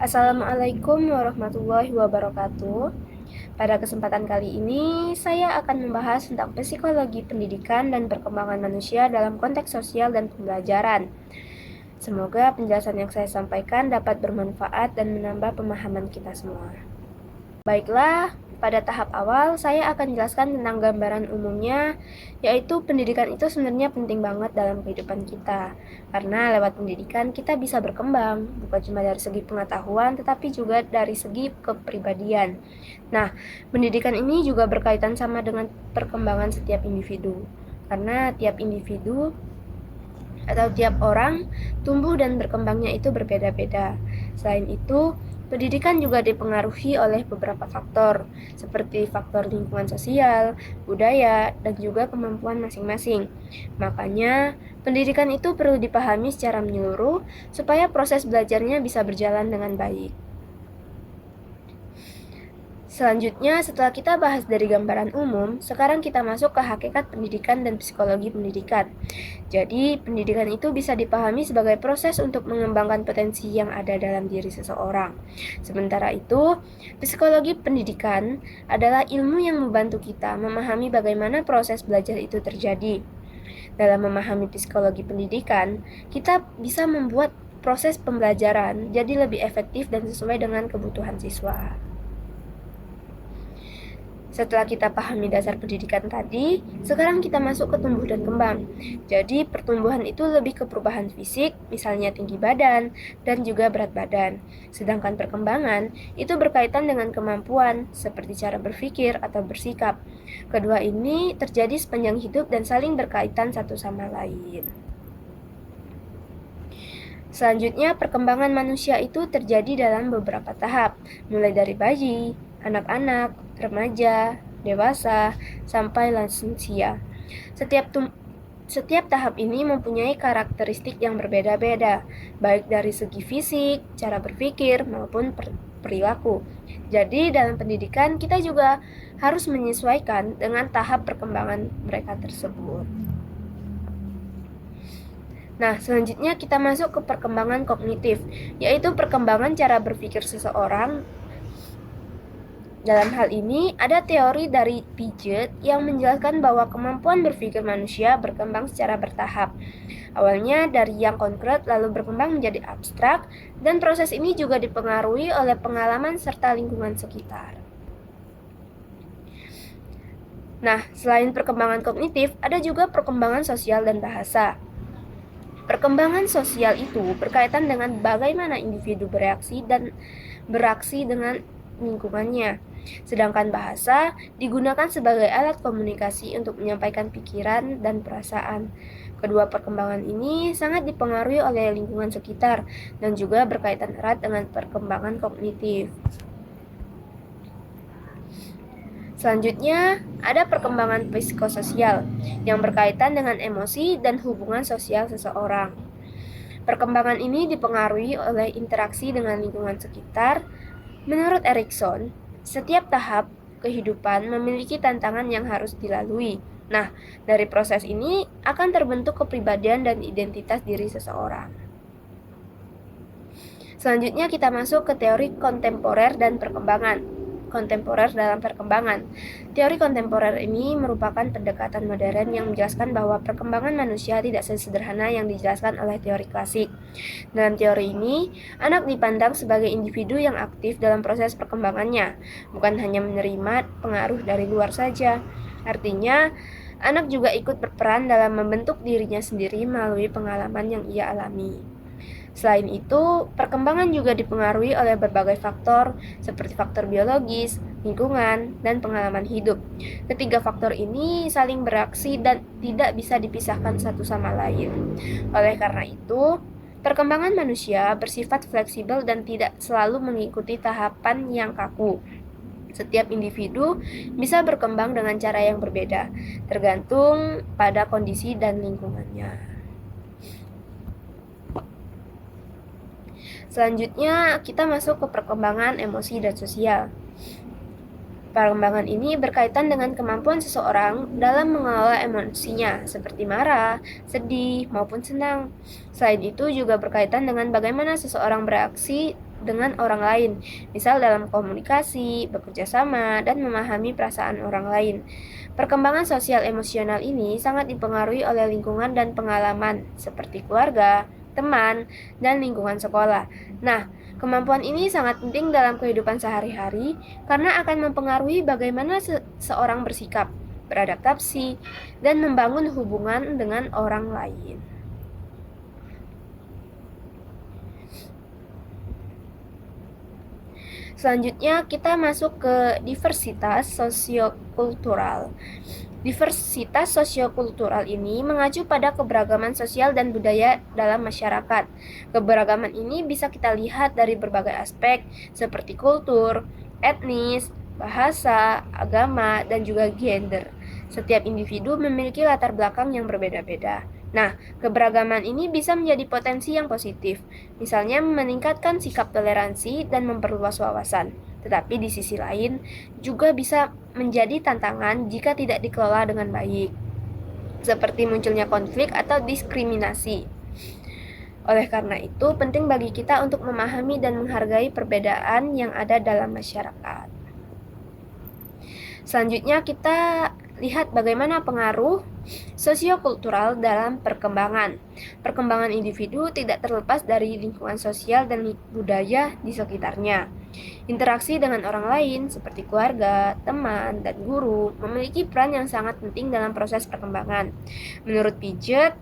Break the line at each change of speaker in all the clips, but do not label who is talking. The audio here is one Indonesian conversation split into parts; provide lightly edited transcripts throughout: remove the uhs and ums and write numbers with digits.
Assalamualaikum warahmatullahi wabarakatuh. Pada kesempatan kali ini, saya akan membahas tentang psikologi pendidikan dan perkembangan manusia dalam konteks sosial dan pembelajaran. Semoga penjelasan yang saya sampaikan dapat bermanfaat dan menambah pemahaman kita semua. Baiklah, pada tahap awal saya akan jelaskan tentang gambaran umumnya, yaitu pendidikan itu sebenarnya penting banget dalam kehidupan kita. Karena lewat pendidikan kita bisa berkembang, bukan cuma dari segi pengetahuan, tetapi juga dari segi kepribadian. Nah, pendidikan ini juga berkaitan sama dengan perkembangan setiap individu. Karena tiap individu atau tiap orang tumbuh dan berkembangnya itu berbeda-beda. Selain itu, pendidikan juga dipengaruhi oleh beberapa faktor, seperti faktor lingkungan sosial, budaya, dan juga kemampuan masing-masing. Makanya, pendidikan itu perlu dipahami secara menyeluruh supaya proses belajarnya bisa berjalan dengan baik. Selanjutnya, setelah kita bahas dari gambaran umum, sekarang kita masuk ke hakikat pendidikan dan psikologi pendidikan. Jadi, pendidikan itu bisa dipahami sebagai proses untuk mengembangkan potensi yang ada dalam diri seseorang. Sementara itu, psikologi pendidikan adalah ilmu yang membantu kita memahami bagaimana proses belajar itu terjadi. Dalam memahami psikologi pendidikan, kita bisa membuat proses pembelajaran jadi lebih efektif dan sesuai dengan kebutuhan siswa. Setelah kita pahami dasar pendidikan tadi, sekarang kita masuk ke tumbuh dan kembang. Jadi, pertumbuhan itu lebih ke perubahan fisik, misalnya tinggi badan, dan juga berat badan. Sedangkan perkembangan itu berkaitan dengan kemampuan, seperti cara berpikir atau bersikap. Kedua ini terjadi sepanjang hidup dan saling berkaitan satu sama lain. Selanjutnya, perkembangan manusia itu terjadi dalam beberapa tahap, mulai dari bayi, anak-anak, remaja, dewasa, sampai lansia. Setiap tahap ini mempunyai karakteristik yang berbeda-beda, baik dari segi fisik, cara berpikir, maupun perilaku. Jadi, dalam pendidikan kita juga harus menyesuaikan dengan tahap perkembangan mereka tersebut. Nah, selanjutnya kita masuk ke perkembangan kognitif, yaitu perkembangan cara berpikir seseorang. Dalam hal ini, ada teori dari Piaget yang menjelaskan bahwa kemampuan berpikir manusia berkembang secara bertahap. Awalnya dari yang konkret lalu berkembang menjadi abstrak, dan proses ini juga dipengaruhi oleh pengalaman serta lingkungan sekitar. Nah, selain perkembangan kognitif, ada juga perkembangan sosial dan bahasa. Perkembangan sosial itu berkaitan dengan bagaimana individu bereaksi dan beraksi dengan lingkungannya. Sedangkan bahasa digunakan sebagai alat komunikasi untuk menyampaikan pikiran dan perasaan. Kedua perkembangan ini sangat dipengaruhi oleh lingkungan sekitar dan juga berkaitan erat dengan perkembangan kognitif. Selanjutnya, ada perkembangan psikososial yang berkaitan dengan emosi dan hubungan sosial seseorang. Perkembangan ini dipengaruhi oleh interaksi dengan lingkungan sekitar. Menurut Erikson, setiap tahap kehidupan memiliki tantangan yang harus dilalui. Nah, dari proses ini akan terbentuk kepribadian dan identitas diri seseorang. Selanjutnya kita masuk ke teori kontemporer dan perkembangan. Kontemporer dalam perkembangan. Teori kontemporer ini merupakan pendekatan modern yang menjelaskan bahwa perkembangan manusia tidak sesederhana yang dijelaskan oleh teori klasik. Dalam teori ini, anak dipandang sebagai individu yang aktif dalam proses perkembangannya, bukan hanya menerima pengaruh dari luar saja. Artinya, anak juga ikut berperan dalam membentuk dirinya sendiri melalui pengalaman yang ia alami. Selain itu, perkembangan juga dipengaruhi oleh berbagai faktor seperti faktor biologis, lingkungan, dan pengalaman hidup. Ketiga faktor ini saling bereaksi dan tidak bisa dipisahkan satu sama lain. Oleh karena itu, perkembangan manusia bersifat fleksibel dan tidak selalu mengikuti tahapan yang kaku. Setiap individu bisa berkembang dengan cara yang berbeda, tergantung pada kondisi dan lingkungannya. Selanjutnya, kita masuk ke perkembangan emosi dan sosial. Perkembangan ini berkaitan dengan kemampuan seseorang dalam mengelola emosinya, seperti marah, sedih, maupun senang. Selain itu juga berkaitan dengan bagaimana seseorang bereaksi dengan orang lain, misal dalam komunikasi, bekerja sama, dan memahami perasaan orang lain. Perkembangan sosial emosional ini sangat dipengaruhi oleh lingkungan dan pengalaman, seperti keluarga, teman, dan lingkungan sekolah. Nah, kemampuan ini sangat penting dalam kehidupan sehari-hari karena akan mempengaruhi bagaimana seorang bersikap, beradaptasi, dan membangun hubungan dengan orang lain. Selanjutnya kita masuk ke diversitas sosiokultural. Diversitas sosiokultural ini mengacu pada keberagaman sosial dan budaya dalam masyarakat. Keberagaman ini bisa kita lihat dari berbagai aspek seperti kultur, etnis, bahasa, agama, dan juga gender. Setiap individu memiliki latar belakang yang berbeda-beda. Nah, keberagaman ini bisa menjadi potensi yang positif, misalnya meningkatkan sikap toleransi dan memperluas wawasan. Tetapi di sisi lain, juga bisa menjadi tantangan jika tidak dikelola dengan baik, seperti munculnya konflik atau diskriminasi. Oleh karena itu, penting bagi kita untuk memahami dan menghargai perbedaan yang ada dalam masyarakat. Selanjutnya kita lihat bagaimana pengaruh sosiokultural dalam perkembangan. Perkembangan individu tidak terlepas dari lingkungan sosial dan budaya di sekitarnya. Interaksi dengan orang lain seperti keluarga, teman, dan guru memiliki peran yang sangat penting dalam proses perkembangan. Menurut Piaget,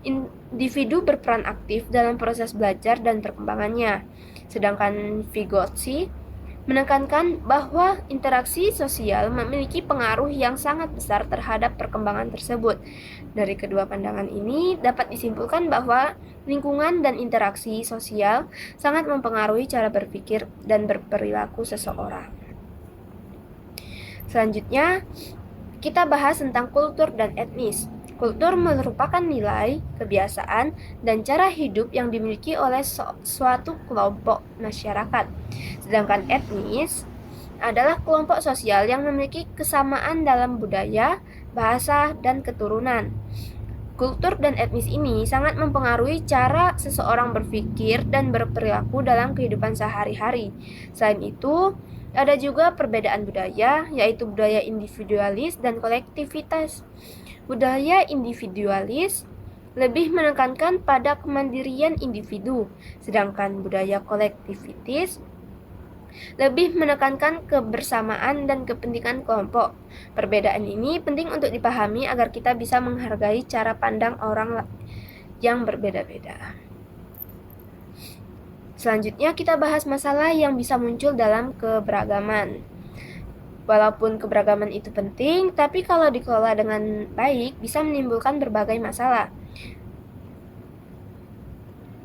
individu berperan aktif dalam proses belajar dan perkembangannya. Sedangkan Vygotsky menekankan bahwa interaksi sosial memiliki pengaruh yang sangat besar terhadap perkembangan tersebut. Dari kedua pandangan ini dapat disimpulkan bahwa lingkungan dan interaksi sosial sangat mempengaruhi cara berpikir dan berperilaku seseorang. Selanjutnya, kita bahas tentang kultur dan etnis. Kultur merupakan nilai, kebiasaan, dan cara hidup yang dimiliki oleh suatu kelompok masyarakat. Sedangkan etnis adalah kelompok sosial yang memiliki kesamaan dalam budaya, bahasa, dan keturunan. Kultur dan etnis ini sangat mempengaruhi cara seseorang berpikir dan berperilaku dalam kehidupan sehari-hari. Selain itu, ada juga perbedaan budaya, yaitu budaya individualis dan kolektivitas. Budaya individualis lebih menekankan pada kemandirian individu, sedangkan budaya kolektivitas lebih menekankan kebersamaan dan kepentingan kelompok. Perbedaan ini penting untuk dipahami agar kita bisa menghargai cara pandang orang yang berbeda-beda. Selanjutnya kita bahas masalah yang bisa muncul dalam keberagaman. Walaupun keberagaman itu penting, tapi kalau dikelola dengan baik bisa menimbulkan berbagai masalah.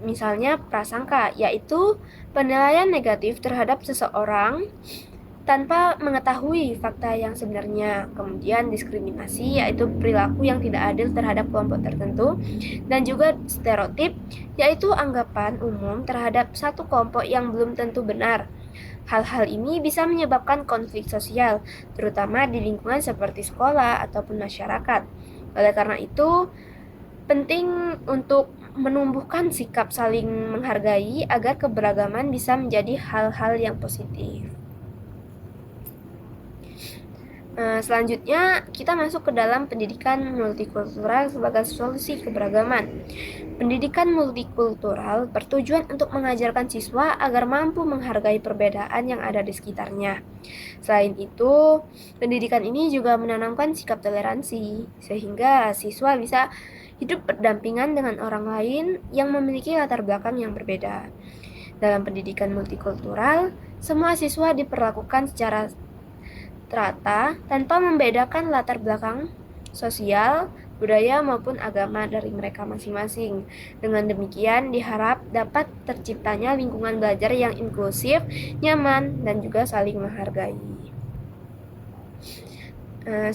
Misalnya prasangka, yaitu penilaian negatif terhadap seseorang tanpa mengetahui fakta yang sebenarnya. Kemudian diskriminasi, yaitu perilaku yang tidak adil terhadap kelompok tertentu. Dan juga stereotip, yaitu anggapan umum terhadap satu kelompok yang belum tentu benar. Hal-hal ini bisa menyebabkan konflik sosial, terutama di lingkungan seperti sekolah ataupun masyarakat. Oleh karena itu, penting untuk menumbuhkan sikap saling menghargai agar keberagaman bisa menjadi hal-hal yang positif. Selanjutnya, kita masuk ke dalam pendidikan multikultural sebagai solusi keberagaman. Pendidikan multikultural bertujuan untuk mengajarkan siswa agar mampu menghargai perbedaan yang ada di sekitarnya. Selain itu, pendidikan ini juga menanamkan sikap toleransi, sehingga siswa bisa hidup berdampingan dengan orang lain yang memiliki latar belakang yang berbeda. Dalam pendidikan multikultural, semua siswa diperlakukan secara rata tanpa membedakan latar belakang sosial, budaya maupun agama dari mereka masing-masing. Dengan demikian diharap dapat terciptanya lingkungan belajar yang inklusif, nyaman, dan juga saling menghargai.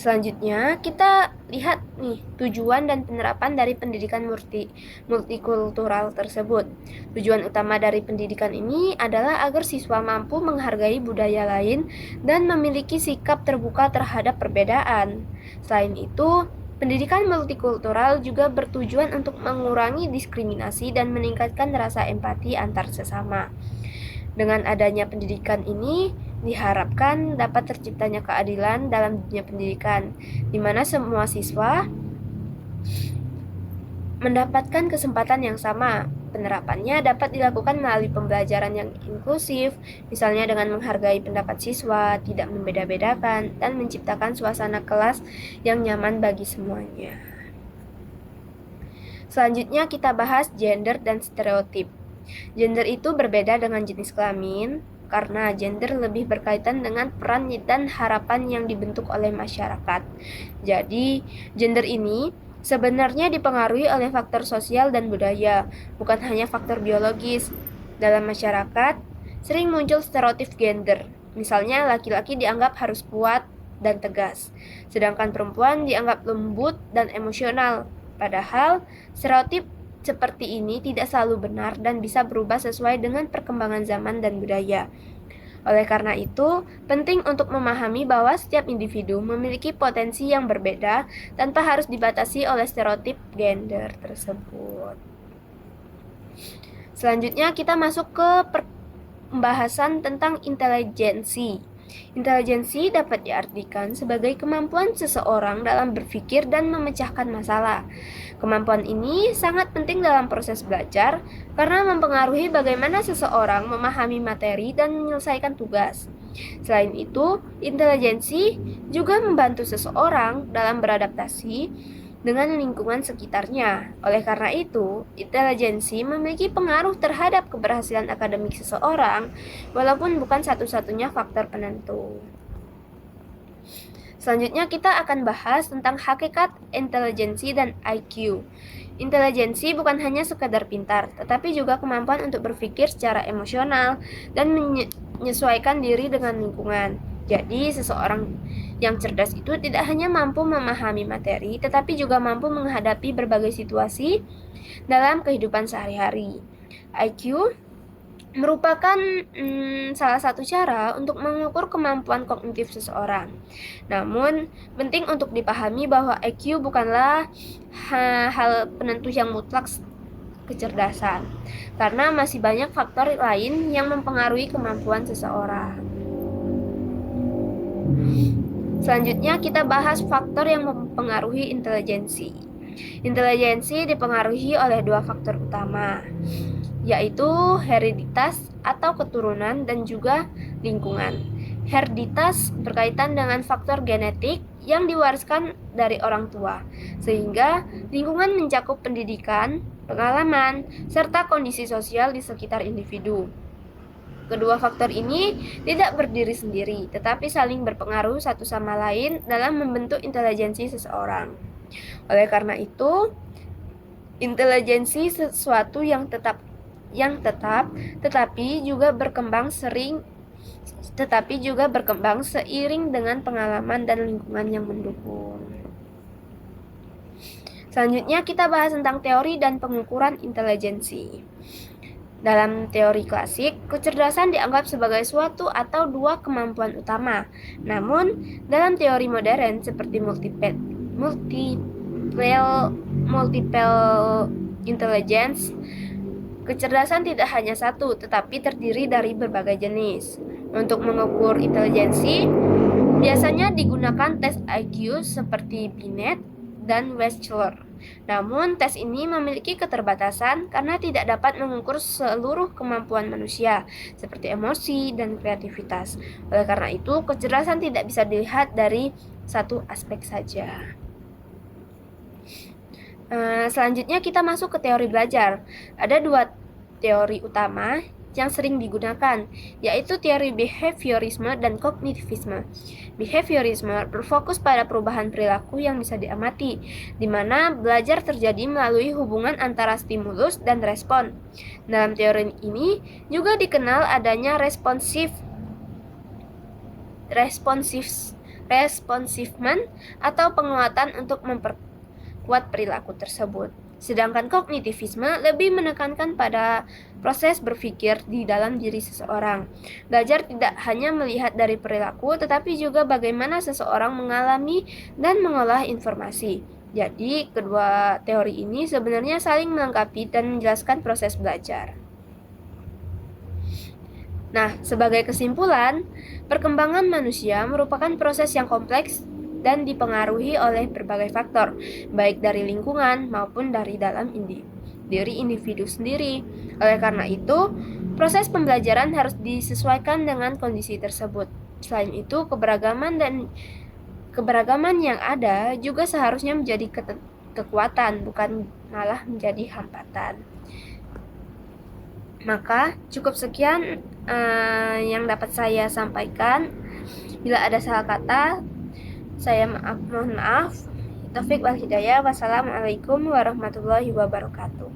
Selanjutnya kita lihat nih tujuan dan penerapan dari pendidikan multikultural tersebut. Tujuan utama dari pendidikan ini adalah agar siswa mampu menghargai budaya lain dan memiliki sikap terbuka terhadap perbedaan. Selain itu, pendidikan multikultural juga bertujuan untuk mengurangi diskriminasi dan meningkatkan rasa empati antar sesama. Dengan adanya pendidikan ini, diharapkan dapat terciptanya keadilan dalam dunia pendidikan, di mana semua siswa mendapatkan kesempatan yang sama. Penerapannya dapat dilakukan melalui pembelajaran yang inklusif, misalnya dengan menghargai pendapat siswa, tidak membeda-bedakan, dan menciptakan suasana kelas yang nyaman bagi semuanya. Selanjutnya kita bahas gender dan stereotip. Gender itu berbeda dengan jenis kelamin, karena gender lebih berkaitan dengan peran dan harapan yang dibentuk oleh masyarakat. Jadi, gender ini sebenarnya dipengaruhi oleh faktor sosial dan budaya, bukan hanya faktor biologis. Dalam masyarakat, sering muncul stereotip gender. Misalnya, laki-laki dianggap harus kuat dan tegas, sedangkan perempuan dianggap lembut dan emosional. Padahal, stereotip seperti ini tidak selalu benar dan bisa berubah sesuai dengan perkembangan zaman dan budaya. Oleh karena itu, penting untuk memahami bahwa setiap individu memiliki potensi yang berbeda tanpa harus dibatasi oleh stereotip gender tersebut. Selanjutnya kita masuk ke pembahasan tentang intelijensi. Intelijensi dapat diartikan sebagai kemampuan seseorang dalam berpikir dan memecahkan masalah. Kemampuan ini sangat penting dalam proses belajar karena mempengaruhi bagaimana seseorang memahami materi dan menyelesaikan tugas. Selain itu, intelijensi juga membantu seseorang dalam beradaptasi dengan lingkungan sekitarnya. Oleh karena itu, intelijensi memiliki pengaruh terhadap keberhasilan akademik seseorang, walaupun bukan satu-satunya faktor penentu. Selanjutnya kita akan bahas tentang hakikat intelijensi dan IQ. Intelijensi bukan hanya sekadar pintar, tetapi juga kemampuan untuk berpikir secara emosional dan menyesuaikan diri dengan lingkungan. Jadi, seseorang yang cerdas itu tidak hanya mampu memahami materi, tetapi juga mampu menghadapi berbagai situasi dalam kehidupan sehari-hari. IQ merupakan salah satu cara untuk mengukur kemampuan kognitif seseorang. Namun, penting untuk dipahami bahwa IQ bukanlah hal penentu yang mutlak kecerdasan, karena masih banyak faktor lain yang mempengaruhi kemampuan seseorang. Selanjutnya kita bahas faktor yang mempengaruhi intelijensi. Intelijensi dipengaruhi oleh dua faktor utama, yaitu hereditas atau keturunan dan juga lingkungan. Hereditas berkaitan dengan faktor genetik yang diwariskan dari orang tua, sehingga lingkungan mencakup pendidikan, pengalaman, serta kondisi sosial di sekitar individu. Kedua faktor ini tidak berdiri sendiri, tetapi saling berpengaruh satu sama lain dalam membentuk intelijensi seseorang. Oleh karena itu, intelijensi sesuatu yang tetap tetapi juga berkembang seiring dengan pengalaman dan lingkungan yang mendukung. Selanjutnya kita bahas tentang teori dan pengukuran intelijensi. Dalam teori klasik, kecerdasan dianggap sebagai suatu atau dua kemampuan utama. Namun, dalam teori modern seperti multiple intelligence, kecerdasan tidak hanya satu, tetapi terdiri dari berbagai jenis. Untuk mengukur intelijensi, biasanya digunakan tes IQ seperti Binet dan Wechsler. Namun, tes ini memiliki keterbatasan karena tidak dapat mengukur seluruh kemampuan manusia, seperti emosi dan kreativitas. Oleh karena itu, kecerdasan tidak bisa dilihat dari satu aspek saja. Selanjutnya kita masuk ke teori belajar. Ada dua teori utama yang sering digunakan, yaitu teori behaviorisme dan kognitivisme. Behaviorisme berfokus pada perubahan perilaku yang bisa diamati, di mana belajar terjadi melalui hubungan antara stimulus dan respon. Dalam teori ini juga dikenal adanya responsifman atau penguatan untuk memperkuat perilaku tersebut. Sedangkan kognitivisme lebih menekankan pada proses berpikir di dalam diri seseorang. Belajar tidak hanya melihat dari perilaku, tetapi juga bagaimana seseorang mengalami dan mengolah informasi. Jadi, kedua teori ini sebenarnya saling melengkapi dan menjelaskan proses belajar. Nah, sebagai kesimpulan, perkembangan manusia merupakan proses yang kompleks dan dipengaruhi oleh berbagai faktor, baik dari lingkungan maupun dari dalam diri individu sendiri. Oleh karena itu, proses pembelajaran harus disesuaikan dengan kondisi tersebut. Selain itu, keberagaman yang ada juga seharusnya menjadi kekuatan, bukan malah menjadi hambatan. Maka cukup sekian yang dapat saya sampaikan. Bila ada salah kata, saya mohon maaf. Taufik wal hidayah. Wassalamualaikum warahmatullahi wabarakatuh.